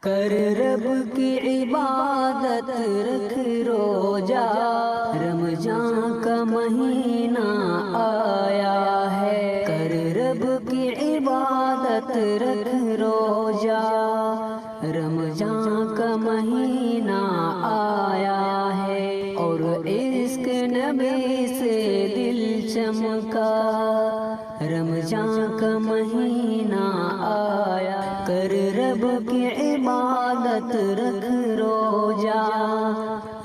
کر رب کی عبادت رکھ روزہ، رمضان کا مہینہ آیا ہے۔ کر رب کی عبادت رکھ روزہ، رمضان کا مہینہ آیا ہے۔ اور عشق نبی سے دل چمکا، رمضان کا مہینہ آیا۔ کر رب کی عبادت رکھ روزہ،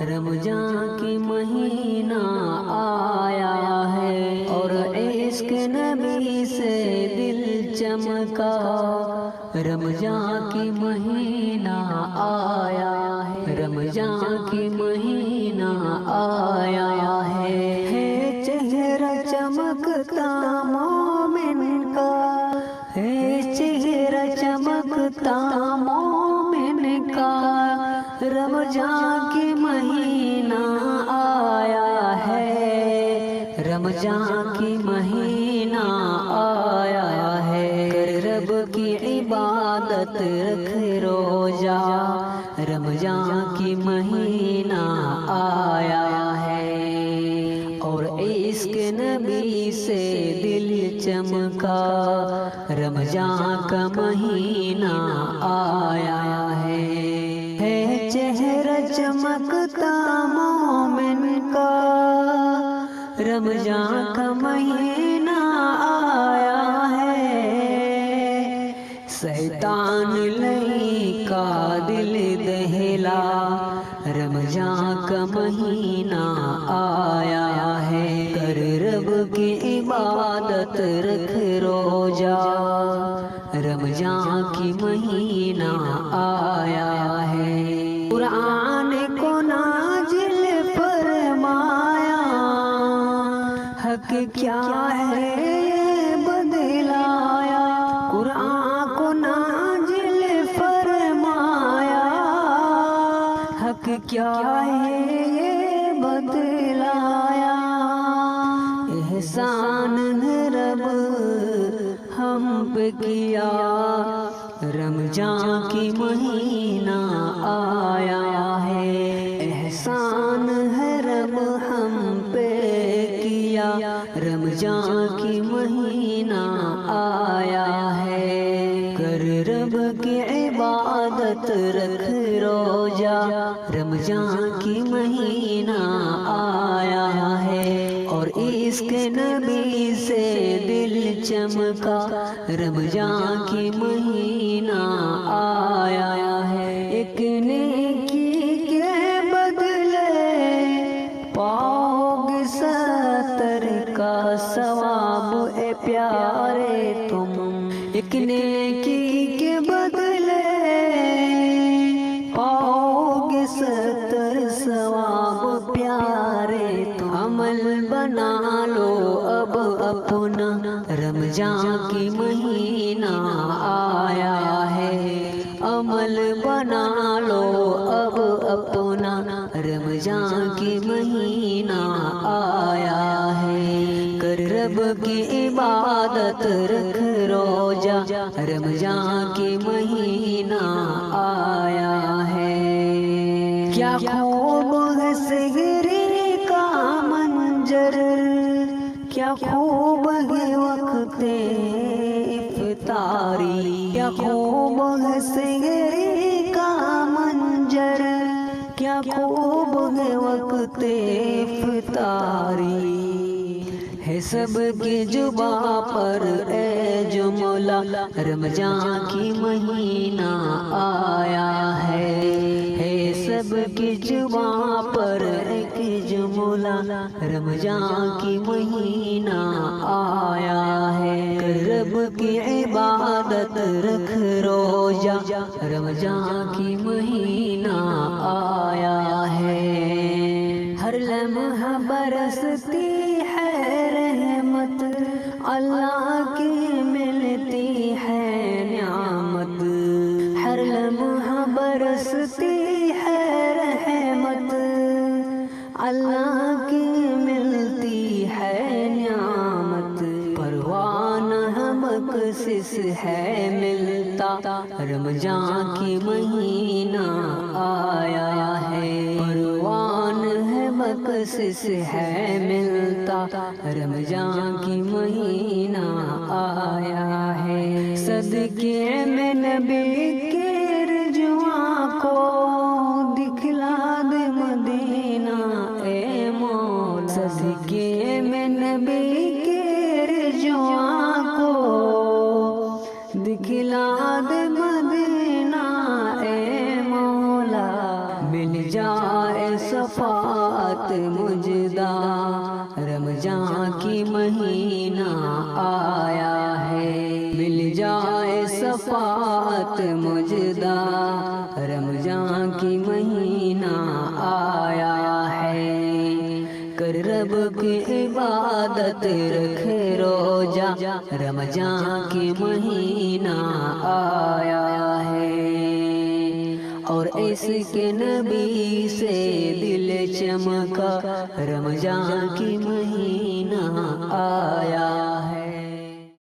رمضان کی مہینہ آیا ہے۔ اور عشق نبی سے دل چمکا، رمضان کی مہینہ آیا ہے۔ رمضان کی مہینہ آیا ہے۔ چہرہ چمکتا مومن کا، ہے چہرہ چمکتا مومن کا، رمضان کی مہینہ آیا ہے۔ رمضان کی مہینہ آیا ہے۔ کر رب کی عبادت رکھ روزہ، رمضان کی مہینہ آیا ہے۔ اور عشق نبی سے دل چمکا، رمضان کا مہینہ آیا ہے۔ چہرہ چمکتا مومن کا، رمضان کا مہینہ آیا ہے۔ شیطان لئی کا دل دہلا، رمضان کا مہینہ آیا ہے۔ کر رب کی عبادت رکھ روزہ، رمضان کی مہینہ آیا ہے۔ قرآن کو نازل فرمایا، حق کیا ہے یہ بدلایا۔ قرآن کو نازل فرمایا، حق کیا ہے یہ بتلایا۔ احسان ہے رب ہم پہ کیا، رمضان کی مہینہ آیا ہے۔ احسان ہے رب ہم پہ کیا، رمضان کی مہینہ آیا ہے۔ کر رب کی عبادت رکھ روزہ، رمضان کی مہینہ آیا ہے۔ اور عشق نبی سے دل چمکا، رمضان کی مہینہ آیا ہے۔ ایک نیکی کے بدلے پاؤ گے 70 کا ثواب، اے پیارے تم۔ ایک نیکی کے بدلے پاؤ گے 70 ثواب، پیارے تم۔ عمل بنا لو اب اپنا، رمضان کی مہینہ آیا ہے۔ عمل بنا لو اب اپنا، رمضان کی مہینہ آیا ہے۔ کر رب کی عبادت رکھ روزہ، رمضان کی مہینہ آیا ہے۔ کیا خوب ہے سحری کا منظر، کیا خوب ہے وقت افطاری۔ کیا خوب ہے سحری کا منظر، کیا خوب ہے وقت افطاری۔ ہے سب کی زباں پر اے جو مولا، رمضان کی مہینہ آیا ہے۔ سب کی زباں پر ایک جو مولا، رمضان کی مہینہ آیا ہے۔ کر رب کی عبادت رکھ روزہ، رمضان کی مہینہ آیا ہے۔ ہر لمحہ برستی ہے رحمت، اللہ کی ملتی ہے نعمت۔ ہر لمحہ برستی ہے رحمت، اللہ کی ملتی ہے نعمت۔ پروانہ ہمک مقصص ہے ملتا، رمضان کی مہینہ آیا ہے، پروان ہے مقصص ہے ملتا، رمضان کی مہینہ آیا ہے، صدقے میں نبی کے رجوع کو دکھلا دے مدینہ اے مولا، صدقے میں نبی کے رجوع کو دکھلا دے مدینہ اے مولا، مل جائے شفاعت مجدہ، رمضان کی مہینہ آیا ہے، مل جائے شفاعت مجدہ، رمضان کی مہینہ آیا ہے، کر رب کی عبادت رکھے روزہ، رمضان کی مہینہ آیا ہے، اور اس کے نبی سے دل چمکا، رمضان کی مہینہ آیا